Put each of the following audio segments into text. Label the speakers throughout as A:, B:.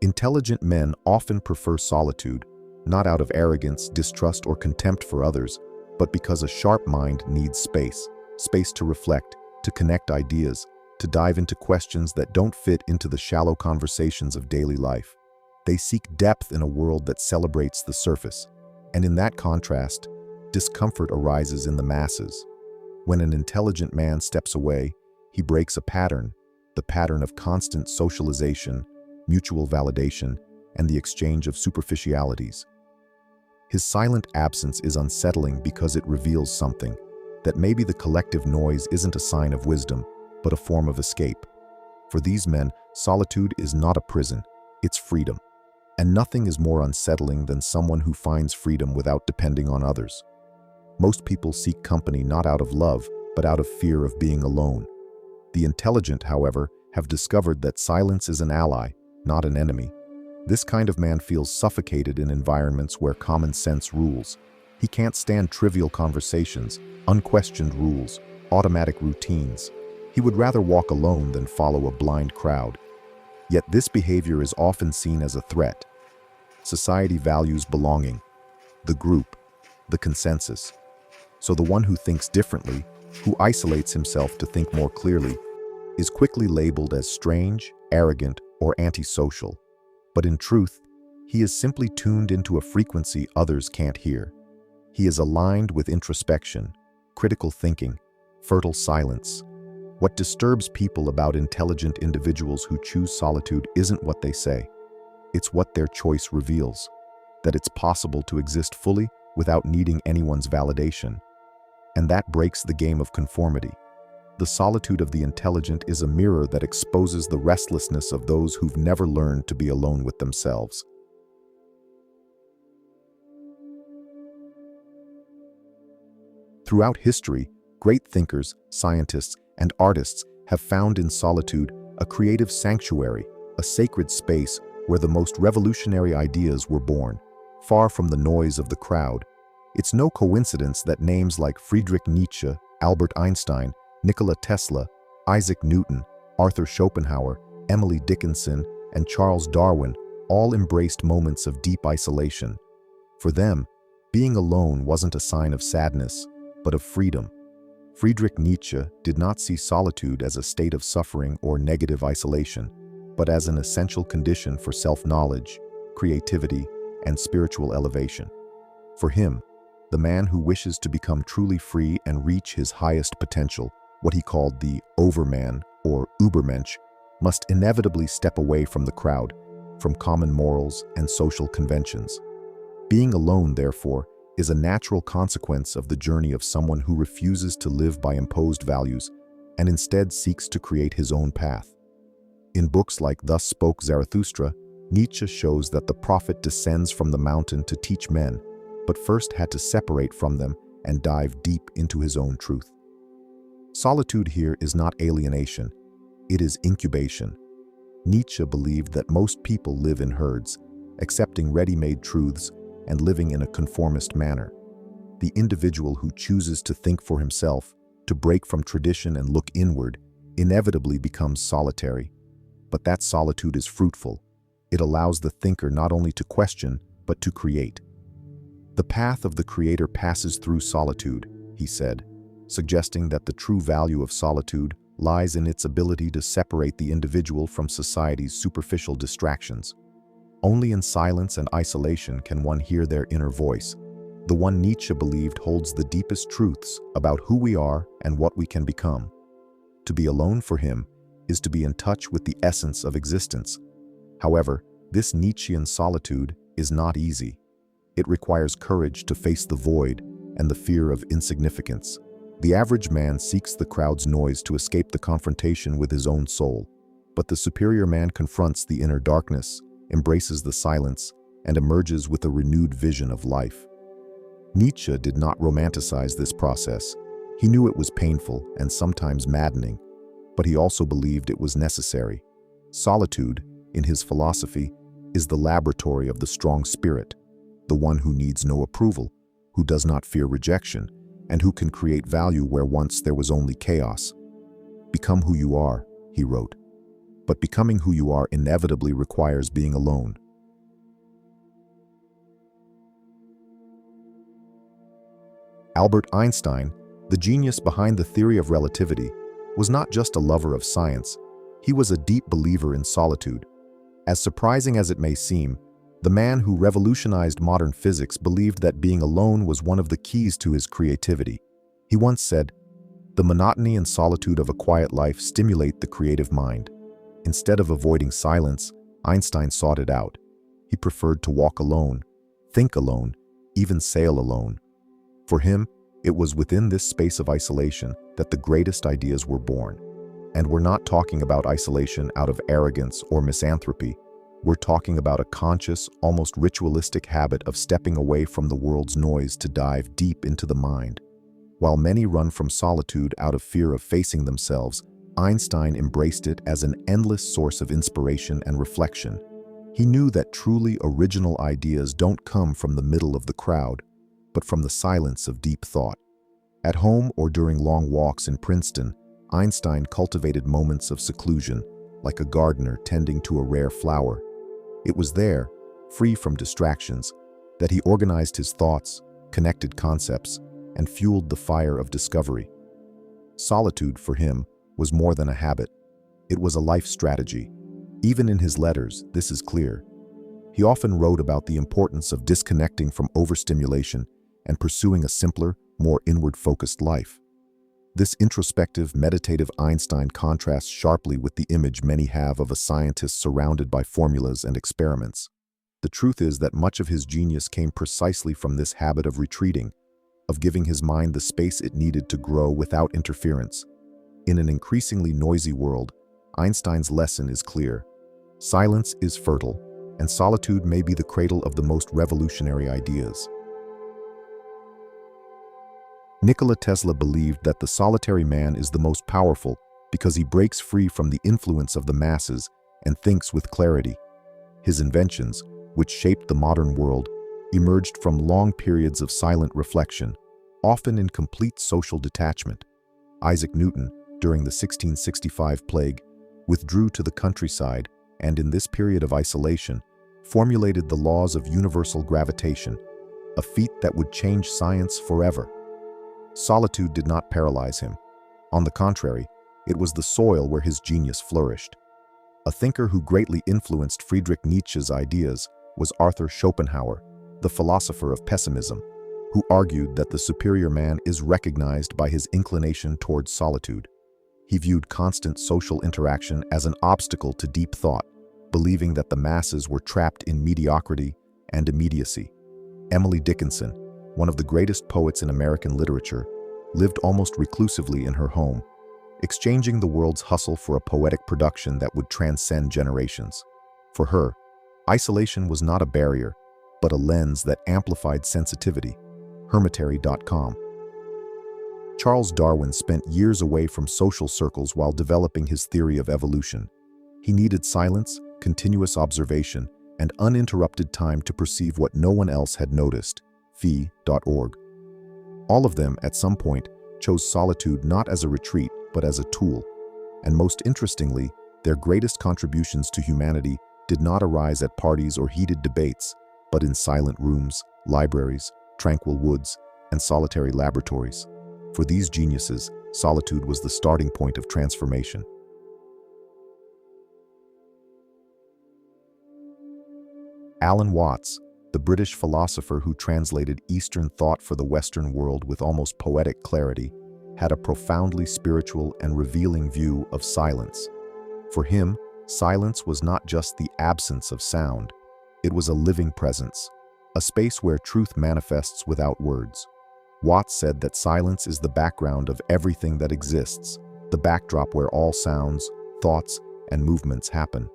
A: Intelligent men often prefer solitude, not out of arrogance, distrust, or contempt for others, but because a sharp mind needs space to reflect, to connect ideas, to dive into questions that don't fit into the shallow conversations of daily life. They seek depth in a world that celebrates the surface, and in that contrast, discomfort arises in the masses. When an intelligent man steps away, he breaks a pattern, the pattern of constant socialization, mutual validation, and the exchange of superficialities. His silent absence is unsettling because it reveals something, that maybe the collective noise isn't a sign of wisdom, but a form of escape. For these men, solitude is not a prison, it's freedom. And nothing is more unsettling than someone who finds freedom without depending on others. Most people seek company not out of love, but out of fear of being alone. The intelligent, however, have discovered that silence is an ally, not an enemy. This kind of man feels suffocated in environments where common sense rules. He can't stand trivial conversations, unquestioned rules, automatic routines. He would rather walk alone than follow a blind crowd. Yet this behavior is often seen as a threat. Society values belonging, the group, the consensus. So the one who thinks differently, who isolates himself to think more clearly, is quickly labeled as strange, arrogant, or antisocial. But in truth, he is simply tuned into a frequency others can't hear. He is aligned with introspection, critical thinking, fertile silence. What disturbs people about intelligent individuals who choose solitude isn't what they say. It's what their choice reveals, that it's possible to exist fully without needing anyone's validation. And that breaks the game of conformity. The solitude of the intelligent is a mirror that exposes the restlessness of those who've never learned to be alone with themselves. Throughout history, great thinkers, scientists, and artists have found in solitude a creative sanctuary, a sacred space where the most revolutionary ideas were born, far from the noise of the crowd. It's no coincidence that names like Friedrich Nietzsche, Albert Einstein, Nikola Tesla, Isaac Newton, Arthur Schopenhauer, Emily Dickinson, and Charles Darwin all embraced moments of deep isolation. For them, being alone wasn't a sign of sadness, but of freedom. Friedrich Nietzsche did not see solitude as a state of suffering or negative isolation, but as an essential condition for self-knowledge, creativity, and spiritual elevation. For him, the man who wishes to become truly free and reach his highest potential, what he called the overman or Übermensch, must inevitably step away from the crowd, from common morals and social conventions. Being alone, therefore, is a natural consequence of the journey of someone who refuses to live by imposed values and instead seeks to create his own path. In books like Thus Spoke Zarathustra, Nietzsche shows that the prophet descends from the mountain to teach men, but first had to separate from them and dive deep into his own truth. Solitude here is not alienation, it is incubation. Nietzsche believed that most people live in herds, accepting ready-made truths and living in a conformist manner. The individual who chooses to think for himself, to break from tradition and look inward, inevitably becomes solitary. But that solitude is fruitful. It allows the thinker not only to question, but to create. The path of the creator passes through solitude, he said, suggesting that the true value of solitude lies in its ability to separate the individual from society's superficial distractions. Only in silence and isolation can one hear their inner voice, the one Nietzsche believed holds the deepest truths about who we are and what we can become. To be alone for him is to be in touch with the essence of existence. However, this Nietzschean solitude is not easy. It requires courage to face the void and the fear of insignificance. The average man seeks the crowd's noise to escape the confrontation with his own soul, but the superior man confronts the inner darkness, embraces the silence, and emerges with a renewed vision of life. Nietzsche did not romanticize this process. He knew it was painful and sometimes maddening, but he also believed it was necessary. Solitude, in his philosophy, is the laboratory of the strong spirit, the one who needs no approval, who does not fear rejection, and who can create value where once there was only chaos. "Become who you are," he wrote. but becoming who you are inevitably requires being alone. Albert Einstein, the genius behind the theory of relativity, was not just a lover of science, he was a deep believer in solitude. As surprising as it may seem, the man who revolutionized modern physics believed that being alone was one of the keys to his creativity. He once said, "The monotony and solitude of a quiet life stimulate the creative mind." Instead of avoiding silence, Einstein sought it out. He preferred to walk alone, think alone, even sail alone. For him, it was within this space of isolation that the greatest ideas were born. And we're not talking about isolation out of arrogance or misanthropy. We're talking about a conscious, almost ritualistic habit of stepping away from the world's noise to dive deep into the mind. While many run from solitude out of fear of facing themselves, Einstein embraced it as an endless source of inspiration and reflection. He knew that truly original ideas don't come from the middle of the crowd, but from the silence of deep thought. At home or during long walks in Princeton, Einstein cultivated moments of seclusion, like a gardener tending to a rare flower. It was there, free from distractions, that he organized his thoughts, connected concepts, and fueled the fire of discovery. Solitude, for him, was more than a habit. It was a life strategy. Even in his letters, this is clear. He often wrote about the importance of disconnecting from overstimulation and pursuing a simpler, more inward-focused life. This introspective, meditative Einstein contrasts sharply with the image many have of a scientist surrounded by formulas and experiments. The truth is that much of his genius came precisely from this habit of retreating, of giving his mind the space it needed to grow without interference. In an increasingly noisy world, Einstein's lesson is clear. Silence is fertile, and solitude may be the cradle of the most revolutionary ideas. Nikola Tesla believed that the solitary man is the most powerful because he breaks free from the influence of the masses and thinks with clarity. His inventions, which shaped the modern world, emerged from long periods of silent reflection, often in complete social detachment. Isaac Newton, during the 1665 plague, withdrew to the countryside and in this period of isolation, formulated the laws of universal gravitation, a feat that would change science forever. Solitude did not paralyze him. On the contrary, it was the soil where his genius flourished. A thinker who greatly influenced Friedrich Nietzsche's ideas was Arthur Schopenhauer, the philosopher of pessimism, who argued that the superior man is recognized by his inclination towards solitude. He viewed constant social interaction as an obstacle to deep thought, believing that the masses were trapped in mediocrity and immediacy. Emily Dickinson, one of the greatest poets in American literature, lived almost reclusively in her home, exchanging the world's hustle for a poetic production that would transcend generations. For her, isolation was not a barrier, but a lens that amplified sensitivity. Hermitary.com. Charles Darwin spent years away from social circles while developing his theory of evolution. He needed silence, continuous observation, and uninterrupted time to perceive what no one else had noticed. Phi.org. All of them, at some point, chose solitude not as a retreat, but as a tool. And most interestingly, their greatest contributions to humanity did not arise at parties or heated debates, but in silent rooms, libraries, tranquil woods, and solitary laboratories. For these geniuses, solitude was the starting point of transformation. Alan Watts, the British philosopher who translated Eastern thought for the Western world with almost poetic clarity, had a profoundly spiritual and revealing view of silence. For him, silence was not just the absence of sound, it was a living presence, a space where truth manifests without words. Watts said that silence is the background of everything that exists, the backdrop where all sounds, thoughts, and movements happen.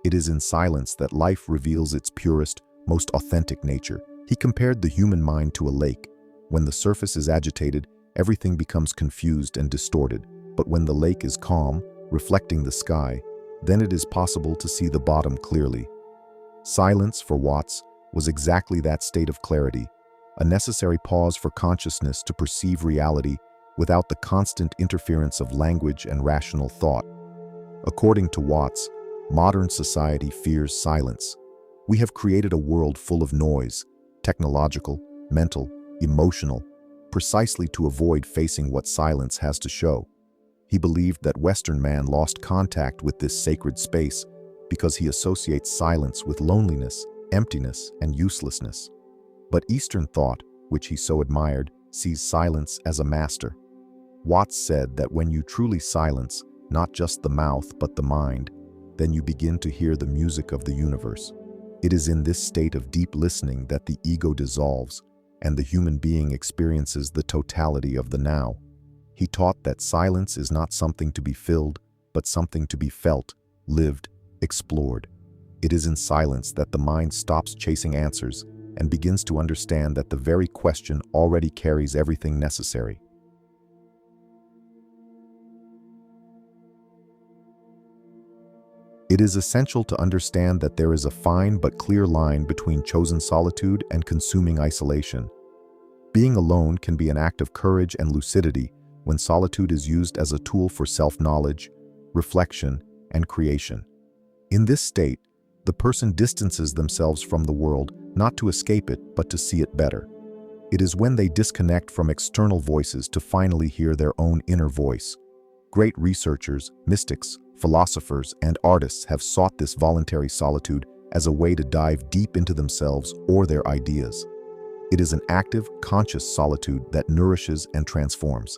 A: It is in silence that life reveals its purest, most authentic nature. He compared the human mind to a lake. When the surface is agitated, everything becomes confused and distorted. But when the lake is calm, reflecting the sky, then it is possible to see the bottom clearly. Silence, for Watts, was exactly that state of clarity, a necessary pause for consciousness to perceive reality without the constant interference of language and rational thought. According to Watts, modern society fears silence. We have created a world full of noise, technological, mental, emotional, precisely to avoid facing what silence has to show. He believed that Western man lost contact with this sacred space because he associates silence with loneliness, emptiness, and uselessness. But Eastern thought, which he so admired, sees silence as a master. Watts said that when you truly silence, not just the mouth but the mind, then you begin to hear the music of the universe. It is in this state of deep listening that the ego dissolves and the human being experiences the totality of the now. He taught that silence is not something to be filled, but something to be felt, lived, explored. It is in silence that the mind stops chasing answers and begins to understand that the very question already carries everything necessary. It is essential to understand that there is a fine but clear line between chosen solitude and consuming isolation. Being alone can be an act of courage and lucidity when solitude is used as a tool for self-knowledge, reflection, and creation. In this state, the person distances themselves from the world not to escape it but to see it better. It is when they disconnect from external voices to finally hear their own inner voice. Great researchers, mystics, philosophers, and artists have sought this voluntary solitude as a way to dive deep into themselves or their ideas. It is an active, conscious solitude that nourishes and transforms.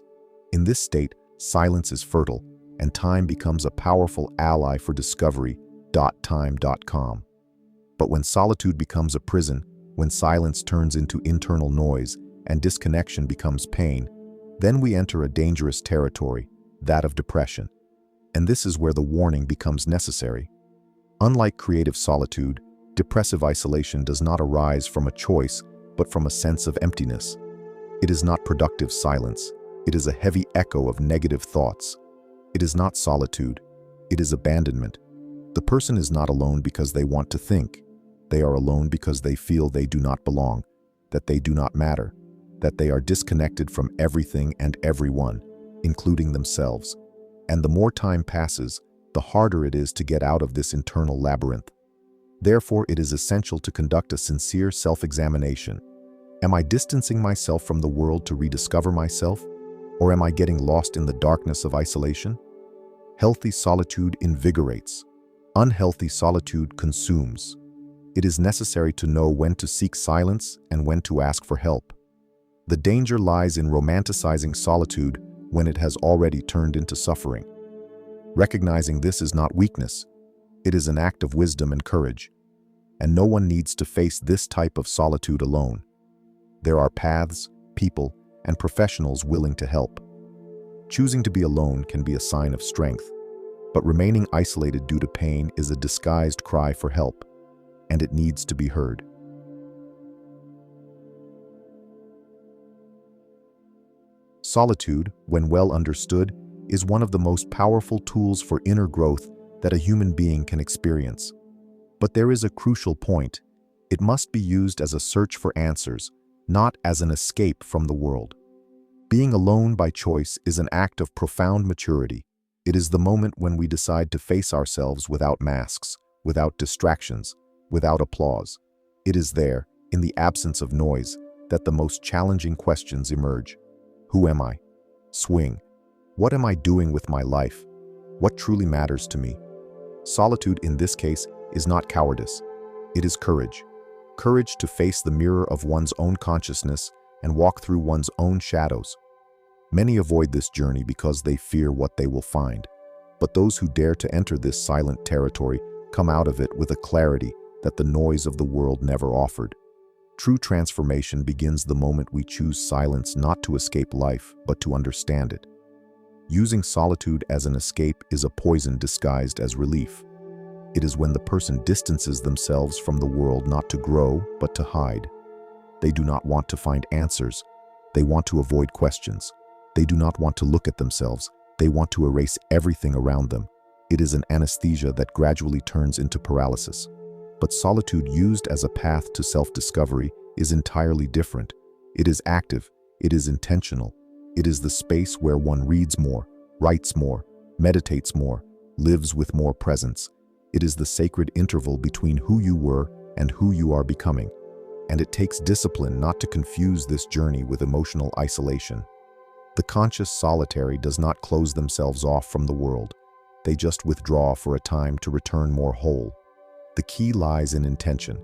A: In this state, silence is fertile, and time becomes a powerful ally for discovery. Time.com. But when solitude becomes a prison, when silence turns into internal noise, and disconnection becomes pain, then we enter a dangerous territory, that of depression. And this is where the warning becomes necessary. Unlike creative solitude, depressive isolation does not arise from a choice, but from a sense of emptiness. It is not productive silence. It is a heavy echo of negative thoughts. It is not solitude. It is abandonment. The person is not alone because they want to think. They are alone because they feel they do not belong, that they do not matter, that they are disconnected from everything and everyone, including themselves. And the more time passes, the harder it is to get out of this internal labyrinth. Therefore, it is essential to conduct a sincere self-examination. Am I distancing myself from the world to rediscover myself? Or am I getting lost in the darkness of isolation? Healthy solitude invigorates. Unhealthy solitude consumes. It is necessary to know when to seek silence and when to ask for help. The danger lies in romanticizing solitude when it has already turned into suffering. Recognizing this is not weakness. It is an act of wisdom and courage. And no one needs to face this type of solitude alone. There are paths, people, and professionals willing to help. Choosing to be alone can be a sign of strength, but remaining isolated due to pain is a disguised cry for help, and it needs to be heard. Solitude, when well understood, is one of the most powerful tools for inner growth that a human being can experience. But there is a crucial point. It must be used as a search for answers, not as an escape from the world. Being alone by choice is an act of profound maturity. It is the moment when we decide to face ourselves without masks, without distractions, without applause. It is there, in the absence of noise, that the most challenging questions emerge. Who am I? Swing. What am I doing with my life? What truly matters to me? Solitude in this case is not cowardice. It is courage. Courage to face the mirror of one's own consciousness and walk through one's own shadows. Many avoid this journey because they fear what they will find. But those who dare to enter this silent territory come out of it with a clarity that the noise of the world never offered. True transformation begins the moment we choose silence not to escape life, but to understand it. Using solitude as an escape is a poison disguised as relief. It is when the person distances themselves from the world not to grow, but to hide. They do not want to find answers. They want to avoid questions. They do not want to look at themselves. They want to erase everything around them. It is an anesthesia that gradually turns into paralysis. But solitude used as a path to self-discovery is entirely different. It is active. It is intentional. It is the space where one reads more, writes more, meditates more, lives with more presence. It is the sacred interval between who you were and who you are becoming. And it takes discipline not to confuse this journey with emotional isolation. The conscious solitary does not close themselves off from the world. They just withdraw for a time to return more whole. The key lies in intention.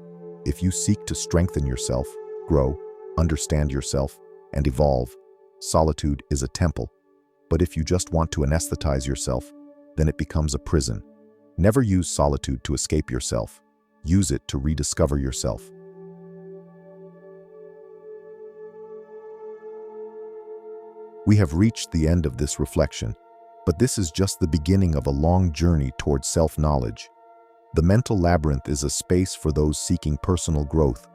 A: If you seek to strengthen yourself, grow, understand yourself, and evolve, solitude is a temple. But if you just want to anesthetize yourself, then it becomes a prison. Never use solitude to escape yourself. Use it to rediscover yourself. We have reached the end of this reflection, but this is just the beginning of a long journey towards self-knowledge. The mental labyrinth is a space for those seeking personal growth,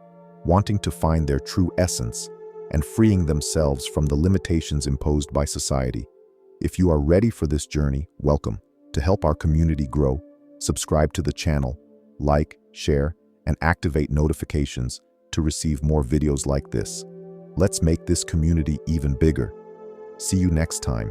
A: wanting to find their true essence, and freeing themselves from the limitations imposed by society. If you are ready for this journey, welcome. To help our community grow, subscribe to the channel, like, share, and activate notifications to receive more videos like this. Let's make this community even bigger. See you next time.